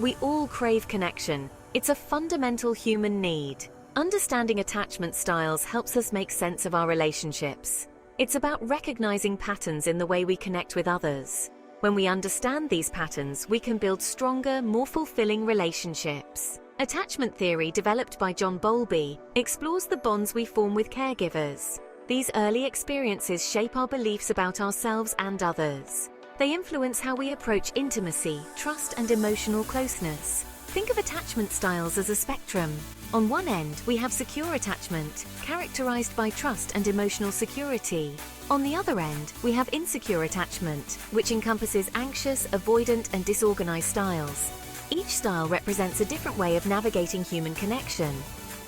We all crave connection. It's a fundamental human need. Understanding attachment styles helps us make sense of our relationships. It's about recognizing patterns in the way we connect with others. When we understand these patterns, we can build stronger, more fulfilling relationships. Attachment theory, developed by John Bowlby, explores the bonds we form with caregivers. These early experiences shape our beliefs about ourselves and others. They influence how we approach intimacy, trust, and emotional closeness. Think of attachment styles as a spectrum. On one end, we have secure attachment, characterized by trust and emotional security. On the other end, we have insecure attachment, which encompasses anxious, avoidant, and disorganized styles. Each style represents a different way of navigating human connection.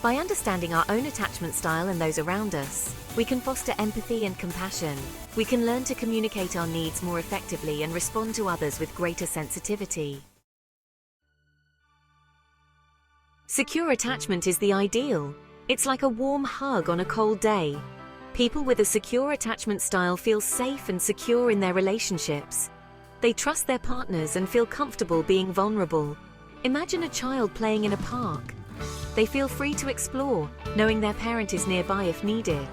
By understanding our own attachment style and those around us, we can foster empathy and compassion. We can learn to communicate our needs more effectively and respond to others with greater sensitivity. Secure attachment is the ideal. It's like a warm hug on a cold day. People with a secure attachment style feel safe and secure in their relationships. They trust their partners and feel comfortable being vulnerable. Imagine a child playing in a park. They feel free to explore, knowing their parent is nearby if needed.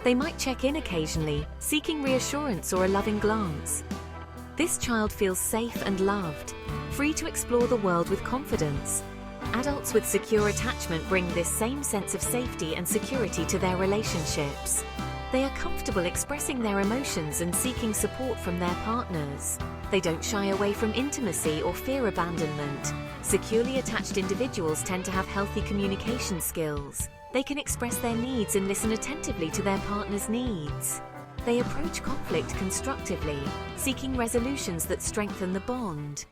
They might check in occasionally, seeking reassurance or a loving glance. This child feels safe and loved, free to explore the world with confidence. Adults with secure attachment bring this same sense of safety and security to their relationships. They are comfortable expressing their emotions and seeking support from their partners. They don't shy away from intimacy or fear abandonment. Securely attached individuals tend to have healthy communication skills. They can express their needs and listen attentively to their partner's needs. They approach conflict constructively, seeking resolutions that strengthen the bond.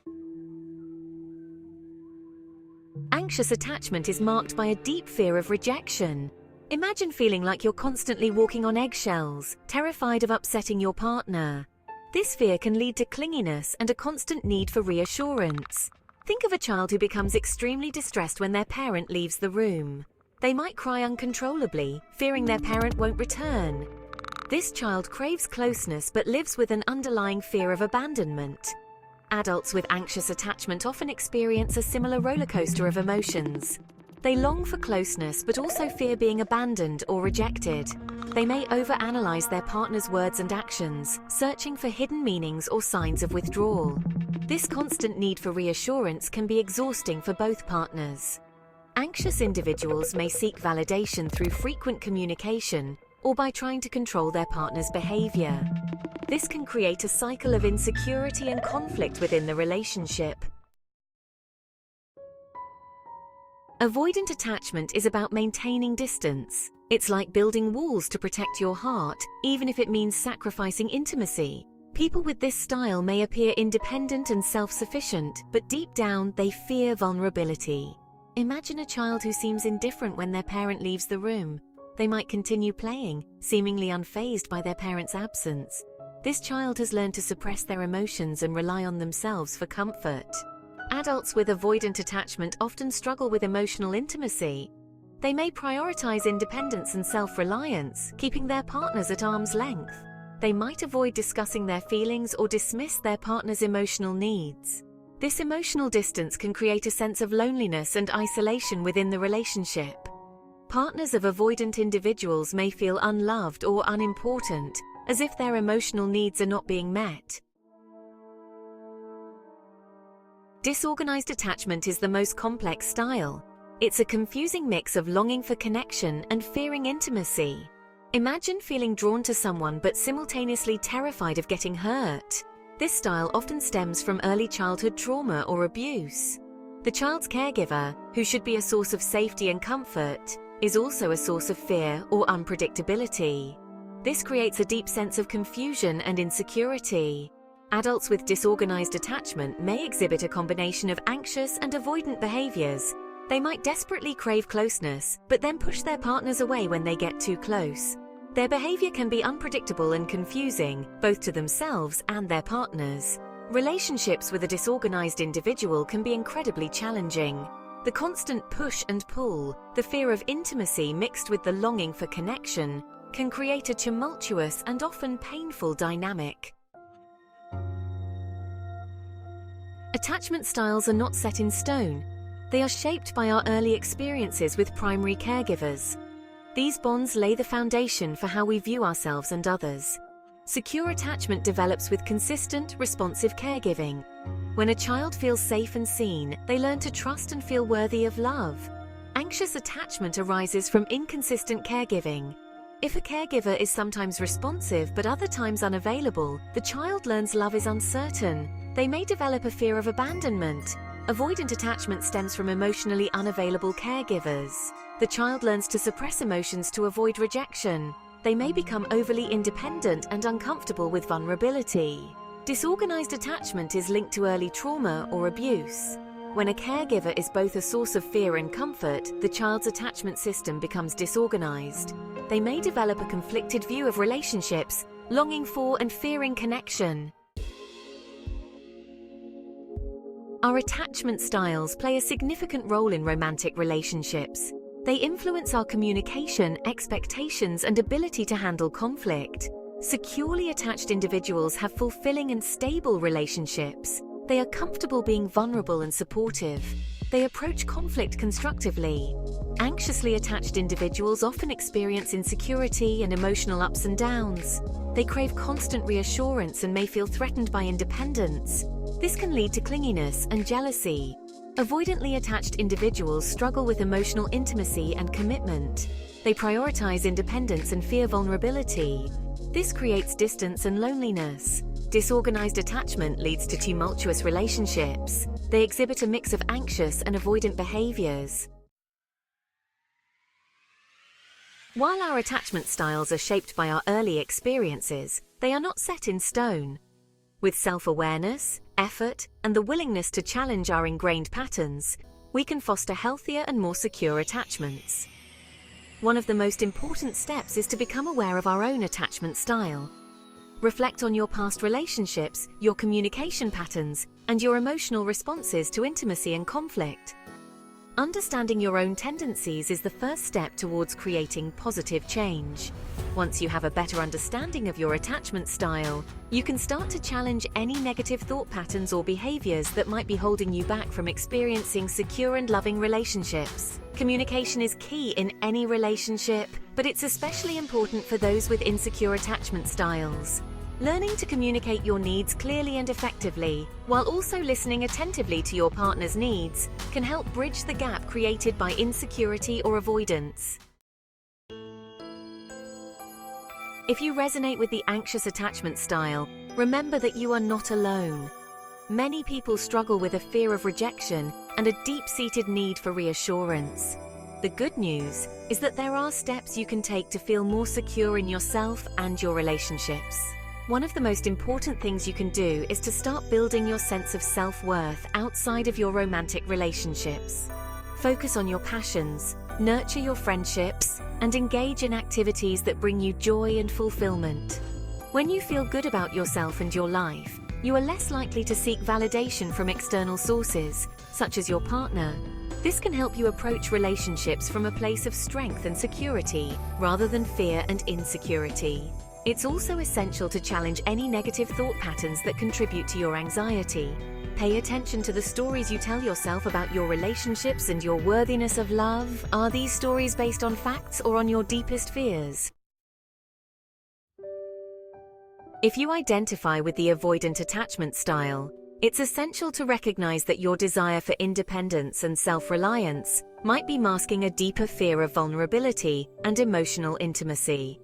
Anxious attachment is marked by a deep fear of rejection. Imagine feeling like you're constantly walking on eggshells, terrified of upsetting your partner. This fear can lead to clinginess and a constant need for reassurance. Think of a child who becomes extremely distressed when their parent leaves the room. They might cry uncontrollably, fearing their parent won't return. This child craves closeness but lives with an underlying fear of abandonment. Adults with anxious attachment often experience a similar roller coaster of emotions. They long for closeness but also fear being abandoned or rejected. They may overanalyze their partner's words and actions, searching for hidden meanings or signs of withdrawal. This constant need for reassurance can be exhausting for both partners. Anxious individuals may seek validation through frequent communication or by trying to control their partner's behavior. This can create a cycle of insecurity and conflict within the relationship. Avoidant attachment is about maintaining distance. It's like building walls to protect your heart, even if it means sacrificing intimacy. People with this style may appear independent and self-sufficient, but deep down they fear vulnerability. Imagine a child who seems indifferent when their parent leaves the room. They might continue playing, seemingly unfazed by their parent's absence. This child has learned to suppress their emotions and rely on themselves for comfort. Adults with avoidant attachment often struggle with emotional intimacy. They may prioritize independence and self-reliance, keeping their partners at arm's length. They might avoid discussing their feelings or dismiss their partner's emotional needs. This emotional distance can create a sense of loneliness and isolation within the relationship. Partners of avoidant individuals may feel unloved or unimportant, as if their emotional needs are not being met. Disorganized attachment is the most complex style. It's a confusing mix of longing for connection and fearing intimacy. Imagine feeling drawn to someone but simultaneously terrified of getting hurt. This style often stems from early childhood trauma or abuse. The child's caregiver, who should be a source of safety and comfort, is also a source of fear or unpredictability. This creates a deep sense of confusion and insecurity. Adults with disorganized attachment may exhibit a combination of anxious and avoidant behaviors. They might desperately crave closeness, but then push their partners away when they get too close. Their behavior can be unpredictable and confusing, both to themselves and their partners. Relationships with a disorganized individual can be incredibly challenging. The constant push and pull, the fear of intimacy mixed with the longing for connection, can create a tumultuous and often painful dynamic. Attachment styles are not set in stone. They are shaped by our early experiences with primary caregivers. These bonds lay the foundation for how we view ourselves and others. Secure attachment develops with consistent, responsive caregiving. When a child feels safe and seen, they learn to trust and feel worthy of love. Anxious attachment arises from inconsistent caregiving. If a caregiver is sometimes responsive but other times unavailable, the child learns love is uncertain. They may develop a fear of abandonment. Avoidant attachment stems from emotionally unavailable caregivers. The child learns to suppress emotions to avoid rejection. They may become overly independent and uncomfortable with vulnerability. Disorganized attachment is linked to early trauma or abuse. When a caregiver is both a source of fear and comfort, the child's attachment system becomes disorganized. They may develop a conflicted view of relationships, longing for and fearing connection. Our attachment styles play a significant role in romantic relationships. They influence our communication, expectations, and ability to handle conflict. Securely attached individuals have fulfilling and stable relationships. They are comfortable being vulnerable and supportive. They approach conflict constructively. Anxiously attached individuals often experience insecurity and emotional ups and downs. They crave constant reassurance and may feel threatened by independence. This can lead to clinginess and jealousy. Avoidantly attached individuals struggle with emotional intimacy and commitment. They prioritize independence and fear vulnerability. This creates distance and loneliness. Disorganized attachment leads to tumultuous relationships. They exhibit a mix of anxious and avoidant behaviors. While our attachment styles are shaped by our early experiences, they are not set in stone. With self-awareness, effort, and the willingness to challenge our ingrained patterns, we can foster healthier and more secure attachments. One of the most important steps is to become aware of our own attachment style. Reflect on your past relationships, your communication patterns, and your emotional responses to intimacy and conflict. Understanding your own tendencies is the first step towards creating positive change. Once you have a better understanding of your attachment style, you can start to challenge any negative thought patterns or behaviors that might be holding you back from experiencing secure and loving relationships. Communication is key in any relationship, but it's especially important for those with insecure attachment styles. Learning to communicate your needs clearly and effectively, while also listening attentively to your partner's needs, can help bridge the gap created by insecurity or avoidance. If you resonate with the anxious attachment style, remember that you are not alone. Many people struggle with a fear of rejection and a deep-seated need for reassurance. The good news is that there are steps you can take to feel more secure in yourself and your relationships. One of the most important things you can do is to start building your sense of self-worth outside of your romantic relationships. Focus on your passions, nurture your friendships, and engage in activities that bring you joy and fulfillment. When you feel good about yourself and your life, you are less likely to seek validation from external sources, such as your partner. This can help you approach relationships from a place of strength and security, rather than fear and insecurity. It's also essential to challenge any negative thought patterns that contribute to your anxiety. Pay attention to the stories you tell yourself about your relationships and your worthiness of love. Are these stories based on facts or on your deepest fears? If you identify with the avoidant attachment style, it's essential to recognize that your desire for independence and self-reliance might be masking a deeper fear of vulnerability and emotional intimacy.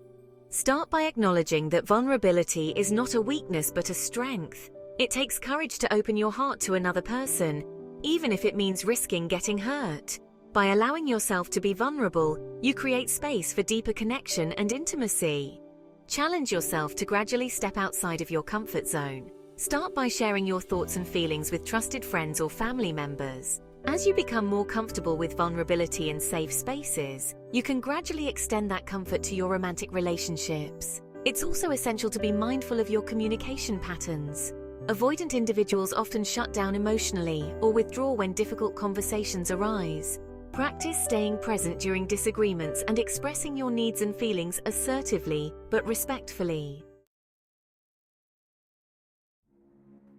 Start by acknowledging that vulnerability is not a weakness but a strength. It takes courage to open your heart to another person, even if it means risking getting hurt. By allowing yourself to be vulnerable, you create space for deeper connection and intimacy. Challenge yourself to gradually step outside of your comfort zone. Start by sharing your thoughts and feelings with trusted friends or family members. As you become more comfortable with vulnerability in safe spaces, you can gradually extend that comfort to your romantic relationships. It's also essential to be mindful of your communication patterns. Avoidant individuals often shut down emotionally or withdraw when difficult conversations arise. Practice staying present during disagreements and expressing your needs and feelings assertively but respectfully.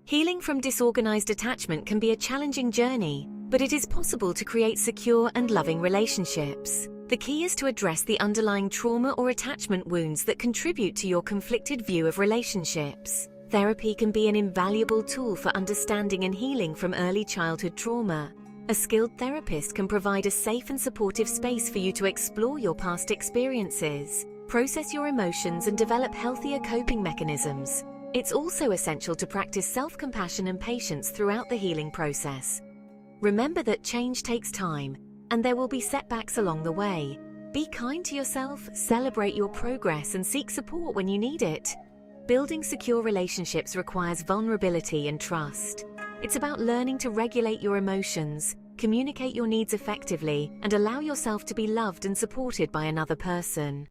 Healing from disorganized attachment can be a challenging journey, but it is possible to create secure and loving relationships. The key is to address the underlying trauma or attachment wounds that contribute to your conflicted view of relationships. Therapy can be an invaluable tool for understanding and healing from early childhood trauma. A skilled therapist can provide a safe and supportive space for you to explore your past experiences, process your emotions, and develop healthier coping mechanisms. It's also essential to practice self-compassion and patience throughout the healing process. Remember that change takes time, and there will be setbacks along the way. Be kind to yourself, celebrate your progress, and seek support when you need it. Building secure relationships requires vulnerability and trust. It's about learning to regulate your emotions, communicate your needs effectively, and allow yourself to be loved and supported by another person.